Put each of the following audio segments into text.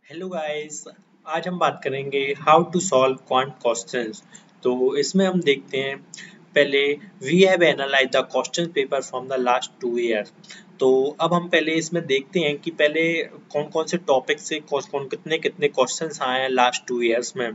Hello guys. आज हम बात करेंगे how to solve quant questions. तो इसमें हम देखते हैं पहले we have analyse the question paper from the last 2 year. तो अब हम पहले इसमें देखते हैं कि पहले कौन कौन से टॉपिक से कौन कितने कितने क्वेश्चंस आए हैं लास्ट 2 ईयर्स में।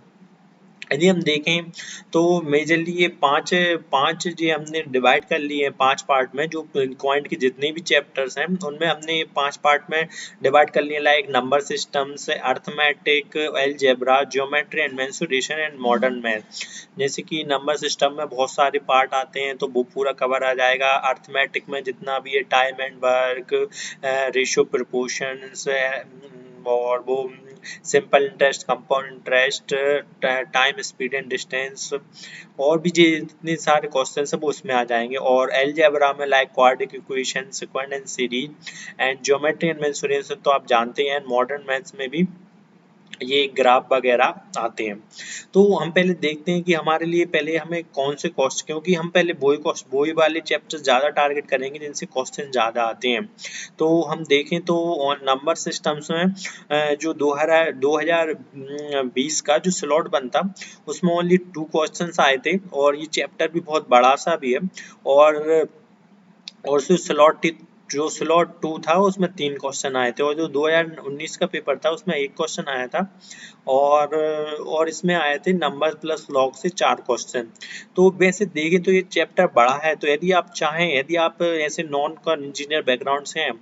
यदि हम देखें तो मेजरली ये पांच पांच जो हमने डिवाइड कर लिए हैं पांच पार्ट में, जो क्वांट के जितने भी चैप्टर्स हैं उनमें हमने पांच पार्ट में डिवाइड कर लिए, like number systems, arithmetic, algebra, geometry and mensuration and modern math. जैसे कि नंबर सिस्टम में बहुत सारे पार्ट आते हैं तो वो पूरा कवर आ जाएगा। अर्थमेटिक में जितना भी है time and work, ratio, proportions और वो simple interest, compound interest, time, speed and distance, और भी जितने सारे क्वेश्चन है वो उसमें आ जाएंगे। और अलजेब्रा में like quadratic equation, second and series and geometry and mensuration तो आप जानते हैं। मॉडर्न मैथ्स में भी ये ग्राफ वगैरह आते हैं। तो हम पहले देखते हैं कि हमारे लिए पहले हमें कौन से क्वेश्चन, क्योंकि हम पहले वही वाले चैप्टर ज़्यादा टारगेट करेंगे जिनसे क्वेश्चन ज़्यादा आते हैं। तो हम देखें तो नंबर सिस्टम्स में जो 2020 का जो स्लॉट बनता उसमें ओनली 2 क्वेश्चंस आए थे, और ये चैप्टर भी बहुत बड़ा सा भी है। और जो स्लॉट 2 था उसमें 3 क्वेश्चन आए थे, और जो 2019 का पेपर था उसमें 1 क्वेश्चन आया था। और इसमें आए थे नंबर प्लस लॉग से 4 क्वेश्चन। तो वैसे देखें तो ये चैप्टर बड़ा है, तो यदि आप चाहें, यदि आप ऐसे नॉन का इंजीनियर बैकग्राउंड से हैं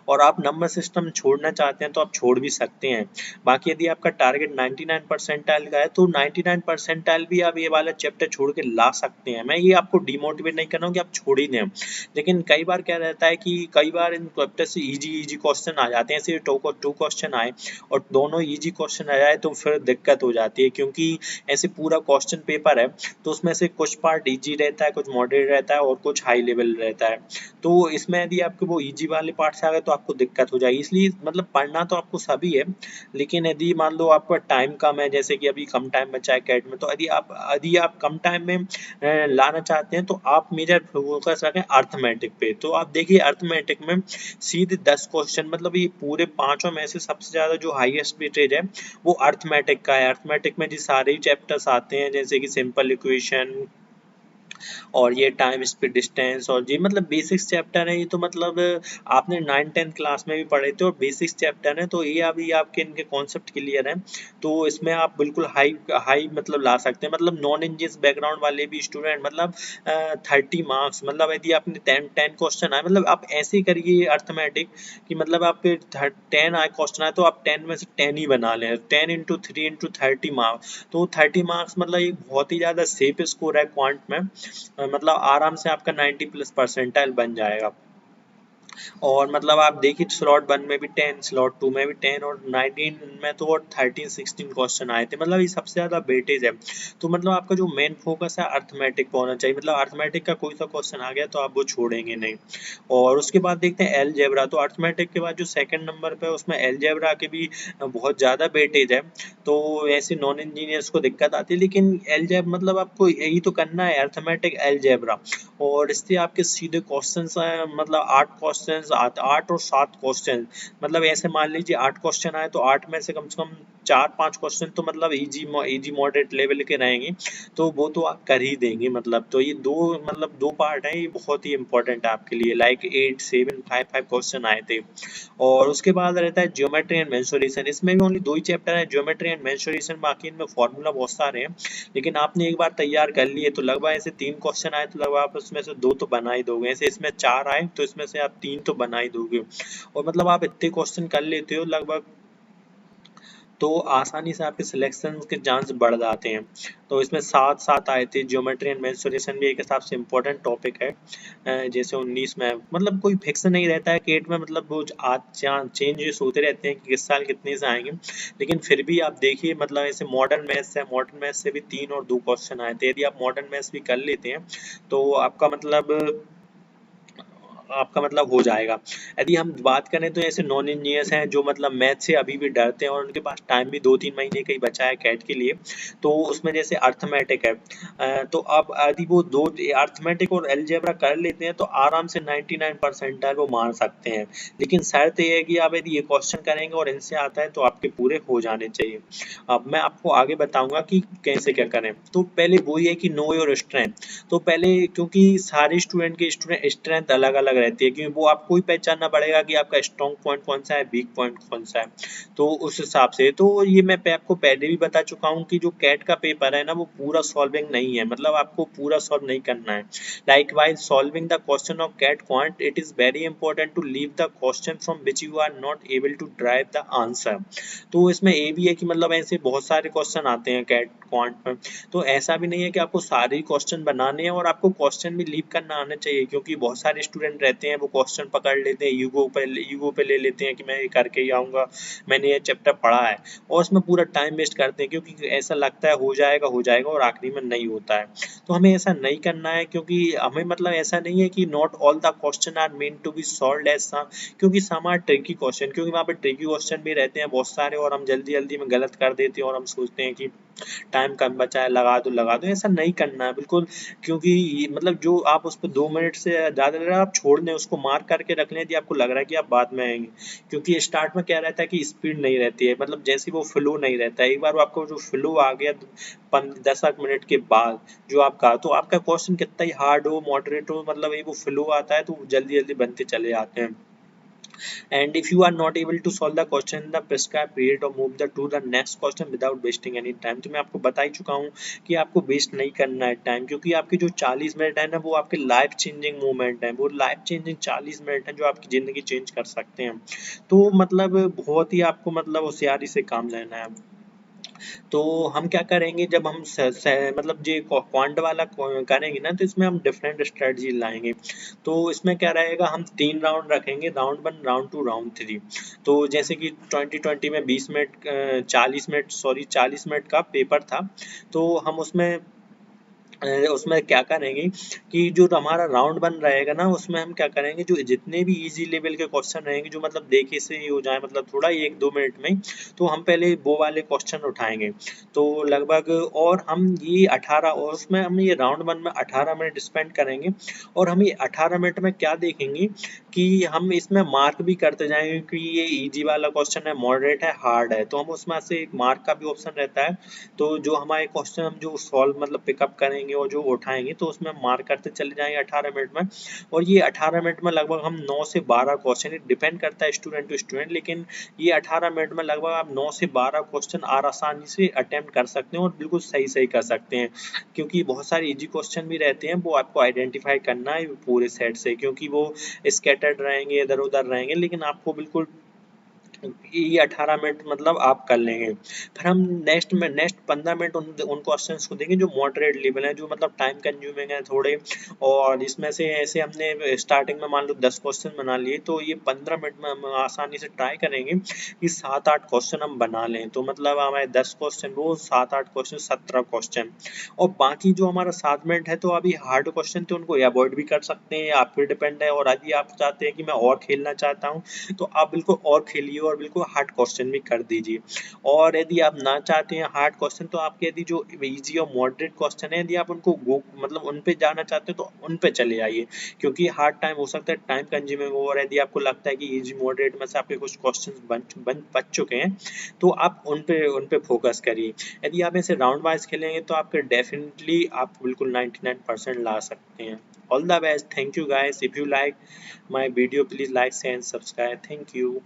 और आप नंबर सिस्टम छोड़ना चाहते हैं तो आप छोड़ भी सकते हैं। बाकी यदि आपका टारगेट 99 परसेंटाइल का है तो 99 परसेंटाइल भी आप ये वाला चैप्टर छोड़ के ला सकते हैं। मैं ये आपको डिमोटिवेट नहीं कर रहा हूँ कि आप छोड़ ही दें, लेकिन कई बार क्या रहता है कि कई बार इन चैप्टर से इजी क्वेश्चन आ जाते हैं। ऐसे 2 क्वेश्चन आए और दोनों इजी क्वेश्चन आ जाए तो फिर दिक्कत हो जाती है, क्योंकि ऐसे पूरा क्वेश्चन पेपर है तो उसमें से कुछ पार्ट इजी रहता है, कुछ मॉडरेट रहता है और कुछ हाई लेवल रहता है। तो इसमें यदि आपके वो इजी वाले पार्ट से आ गए तो आपको दिक्कत हो जाएगी। इसलिए मतलब पढ़ना तो आपको सभी है, लेकिन यदि मान लो आपका टाइम कम है, जैसे कि अभी कम टाइम बचा है कैट में, तो यदि आप कम टाइम में लाना चाहते हैं तो आप मेजर फोकस रखें अर्थमेटिक पे। तो आप देखिए अर्थमेटिक में सीधे 10 क्वेश्चन, मतलब ये पूरे पांचों में से सबसे ज्यादा जो हाईएस्ट वेटेज है वो अर्थमेटिक का है। अर्थमेटिक में जी सारे ही चैप्टर्स आते हैं, जैसे कि सिंपल इक्वेशन और ये टाइम, स्पीड, डिस्टेंस, और ये मतलब बेसिक्स चैप्टर है। ये तो मतलब आपने 9-10 क्लास में भी पढ़े थे और बेसिक्स चैप्टर है, तो ये अभी आपके इनके कॉन्सेप्ट क्लियर है तो इसमें आप बिल्कुल हाई हाई मतलब ला सकते हैं। मतलब नॉन इंजीनियर्स बैकग्राउंड वाले भी स्टूडेंट मतलब 30 मार्क्स, मतलब यदि आपने 10 क्वेश्चन आए, मतलब आप ऐसे ही करिए अर्थमेटिक कि मतलब आप 10 आए क्वेश्चन आए तो आप 10 में से 10 ही बना लें। 10 × 3 × 30 मार्क्स, तो 30 मार्क्स मतलब एक बहुत ही ज़्यादा सेफ स्कोर है क्वांट में। मतलब आराम से आपका 90 प्लस परसेंटाइल बन जाएगा। और मतलब आप देखिए स्लॉट 1 में भी 10, स्लॉट 2 में भी 10, और 19 में तो और 13-16 क्वेश्चन आए थे। मतलब ये सबसे ज़्यादा वेटेज है। तो मतलब आपका जो मेन फोकस है अर्थमेटिक पे होना चाहिए। मतलब अर्थमेटिक का कोई सा क्वेश्चन आ गया तो आप वो छोड़ेंगे नहीं। और उसके बाद देखते हैं अलजेब्रा। तो अर्थमेटिक के बाद जो सेकंड नंबर पे है उसमें अलजेब्रा के भी बहुत ज़्यादा वेटेज है। तो ऐसे नॉन इंजीनियर्स को दिक्कत आती है, लेकिन अलजेब्रा मतलब आपको यही तो करना है, अर्थमेटिक अलजेब्रा। और इससे आपके सीधे क्वेश्चंस आए, मतलब 8 क्वेश्चंस, 8 और 7 क्वेश्चन, मतलब ऐसे मान लीजिए 8 क्वेश्चन आए तो 8 में से कम 4-5 क्वेश्चन तो मतलब इजी मॉडरेट लेवल के रहेंगे, तो वो तो आप कर ही देंगे। मतलब तो ये दो पार्ट हैं, ये बहुत ही इंपॉर्टेंट है आपके लिए, लाइक 8, 7, 5 क्वेश्चन आए थे। और उसके बाद रहता है ज्योमेट्री एंड मेंसुरेशन। इसमें भी ओनली 2 ही चैप्टर है, ज्योमेट्री एंड मेंसुरेशन, बाकी इनमें फॉर्मूला बहुत सारे हैं। लेकिन आपने एक बार तैयार कर लिए तो लगभग ऐसे 3 क्वेश्चन आए तो लगभग आप उसमें से 2 तो बना ही दोगे। ऐसे इसमें 4 आए तो इसमें से आप 3 तो बना ही दोगे। और मतलब आप इतने क्वेश्चन कर लेते हो लगभग, तो आसानी से आपके सिलेक्शन के चांस बढ़ जाते हैं। तो इसमें 7 आए थे। ज्योमेट्री एंड मेंसुरेशन भी एक हिसाब से इम्पोर्टेंट टॉपिक है। जैसे 19 में मतलब कोई फिक्स नहीं रहता है केट में, मतलब वो आज चेंजेस होते रहते हैं कि किस साल कितने से आएंगे। लेकिन फिर भी आप देखिए, मतलब ऐसे मॉडर्न मैथ्स है, मॉडर्न मैथ्स से भी 3 और 2 क्वेश्चन आए थे। यदि आप मॉडर्न मैथ्स भी कर लेते हैं तो आपका मतलब आपका मतलब हो जाएगा। यदि हम बात करें तो ऐसे नॉन इंजीनियर्स हैं जो मतलब मैथ से अभी भी डरते हैं और उनके पास टाइम भी 2-3 महीने का ही बचा है कैट के लिए, तो उसमें जैसे अर्थमेटिक है, तो अब यदि वो दो अर्थमेटिक और अलजेब्रा कर लेते हैं तो आराम से 99 परसेंटाइल वो मार सकते हैं। लेकिन शर्त ये है कि आप यदि ये क्वेश्चन करेंगे और इनसे आता है तो आपके पूरे हो जाने चाहिए। अब मैं आपको आगे बताऊंगा कि कैसे क्या करें। तो पहले वो ये कि नो योर स्ट्रेंथ। तो पहले क्योंकि सारे स्टूडेंट की स्ट्रेंथ अलग अलग रहती है, क्योंकि वो आपको ही पहचानना पड़ेगा कि आपका स्ट्रॉन्ग पॉइंट कौन सा है, वीक पॉइंट कौन सा है। तो उस हिसाब से तो ये मैं आपको पहले भी बता चुका हूँ कि जो कैट का पेपर है ना वो पूरा सॉल्विंग नहीं है, मतलब आपको पूरा सॉल्व नहीं करना है। Like while solving the question of CAT quant it is very important to leave the question from which you are not able to drive the answer. तो इसमें ये भी है कि मतलब ऐसे बहुत सारे क्वेश्चन आते हैं कैट क्वांट में, तो ऐसा भी नहीं है कि आपको सारे क्वेश्चन बनाने हैं और आपको क्वेश्चन भी लीव करना आना चाहिए, क्योंकि बहुत सारे स्टूडेंट रहते हैं वो क्वेश्चन पकड़ लेते हैं, ईगो पे ले लेते हैं कि मैं ये करके ही आऊँगा, मैंने ये चैप्टर पढ़ा है, और उसमें पूरा टाइम वेस्ट करते हैं क्योंकि ऐसा लगता है हो जाएगा और आखिरी में नहीं होता है। तो हमें ऐसा नहीं करना है, क्योंकि हमें मतलब ऐसा नहीं है कि not all the question are meant to be solved as some, क्योंकि सम आर ट्रिकी क्वेश्चन, क्योंकि वहाँ पे ट्रिकी क्वेश्चन भी रहते हैं बहुत सारे और हम जल्दी जल्दी में गलत कर देते हैं और हम सोचते हैं कि टाइम कम बचा है, लगा दो, ऐसा नहीं करना है बिल्कुल। क्योंकि मतलब जो आप उस पर 2 मिनट से ज़्यादा लग रहा है आप छोड़ दें, उसको मार्क करके रख लें यदि आपको लग रहा है कि आप बाद में आएंगे, क्योंकि स्टार्ट में क्या रहता है कि स्पीड नहीं रहती है, मतलब जैसे वो फ्लो नहीं रहता है। एक बार आपको जो फ्लो आ गया 10 मिनट के बाद जो आपका, तो आपका क्वेश्चन कितना ही हार्ड हो मॉडरेट हो, मतलब ये वो फ्लो आता है तो जल्दी जल्दी बनते चले जाते हैं। And if you are not able to solve the question in the prescribed period or move to the next question without wasting any time, तो मैं आपको बता ही चुका हूँ कि आपको वेस्ट नहीं करना है टाइम, क्योंकि आपकी जो 40 मिनट है ना वो आपके लाइफ चेंजिंग मोमेंट है, वो लाइफ चेंजिंग 40 मिनट है जो आपकी ज़िंदगी चेंज कर सकते हैं। तो मतलब बहुत ही आपको मतलब होशियारी से काम लेना है। तो हम क्या करेंगे जब हम मतलब ये क्वांट वाला करेंगे ना, तो इसमें हम डिफरेंट स्ट्रेटजी लाएंगे। तो इसमें क्या रहेगा, हम 3 राउंड रखेंगे, राउंड 1, राउंड 2, राउंड 3। तो जैसे कि 2020 में 20 मिनट 40 मिनट का पेपर था, तो हम उसमें क्या करेंगे कि जो हमारा राउंड 1 रहेगा ना उसमें हम क्या करेंगे, जो जितने भी इजी लेवल के क्वेश्चन रहेंगे जो मतलब देखे से ही हो जाए, मतलब थोड़ा ही 1-2 मिनट में, तो हम पहले वो वाले क्वेश्चन उठाएंगे। तो लगभग और हम ये 18 और उसमें हम ये राउंड 1 में 18 मिनट स्पेंड करेंगे, और हम ये 18 मिनट में क्या देखेंगे कि हम इसमें मार्क भी करते जाएंगे, क्योंकि ये इजी वाला क्वेश्चन है, मॉडरेट है, हार्ड है, तो हम उसमें से एक मार्क का भी ऑप्शन रहता है। तो जो हमारे क्वेश्चन हम जो सॉल्व मतलब पिकअप करेंगे और जो उठाएंगे तो उसमें मार्क करते चले जाएंगे 18 मिनट में। और ये 18 मिनट में लगभग हम 9 से 12 क्वेश्चन, डिपेंड करता है स्टूडेंट टू स्टूडेंट, लेकिन ये 18 मिनट में लगभग आप 9 से 12 क्वेश्चन आसानी से अटेम्प्ट कर सकते हैं और बिल्कुल सही सही कर सकते हैं, क्योंकि बहुत सारे इजी क्वेश्चन भी रहते हैं, वो आपको आइडेंटिफाई करना है पूरे सेट से, क्योंकि वो स्कैटर्ड रहेंगे, इधर उधर रहेंगे, लेकिन आपको बिल्कुल ये 18 मिनट मतलब आप कर लेंगे। फिर हम नेक्स्ट 15 मिनट उन क्वेश्चंस को देंगे जो मॉडरेट लेवल है, जो मतलब टाइम कंज्यूमिंग है थोड़े, और इसमें से ऐसे हमने स्टार्टिंग में मान लो 10 क्वेश्चन बना लिए, तो ये 15 मिनट में हम आसानी से ट्राई करेंगे कि 7-8 क्वेश्चन हम बना लें। तो मतलब हमारे 10 क्वेश्चन वो 7-8 क्वेश्चन 17 क्वेश्चन, और बाकी जो हमारा 7 मिनट है तो अभी हार्ड क्वेश्चन थे उनको अवॉइड भी कर सकते हैं, आप पे डिपेंड है। और यदि आप चाहते हैं कि मैं और खेलना चाहता हूँ तो आप बिल्कुल और खेलिए और बिल्कुल हार्ड क्वेश्चन भी कर दीजिए। और यदि आप ना चाहते हैं हार्ड क्वेश्चन, तो आपके यदि जो इजी और मॉडरेट क्वेश्चन है, यदि आप उनको मतलब उन पे जाना चाहते हैं तो उन पे चले आइए, क्योंकि हार्ड टाइम हो सकता है टाइम कंज्यूमिंग हो, और यदि आपको लगता है कि इजी मॉडरेट में से आपके कुछ क्वेश्चन बच चुके हैं तो आप उन पे फोकस करिए। यदि आप ऐसे राउंड वाइज खेलेंगे तो आपके डेफिनेटली आप बिल्कुल 99% ला सकते हैं। All the best. Thank you guys. If you like my video, please like, share and subscribe. Thank you.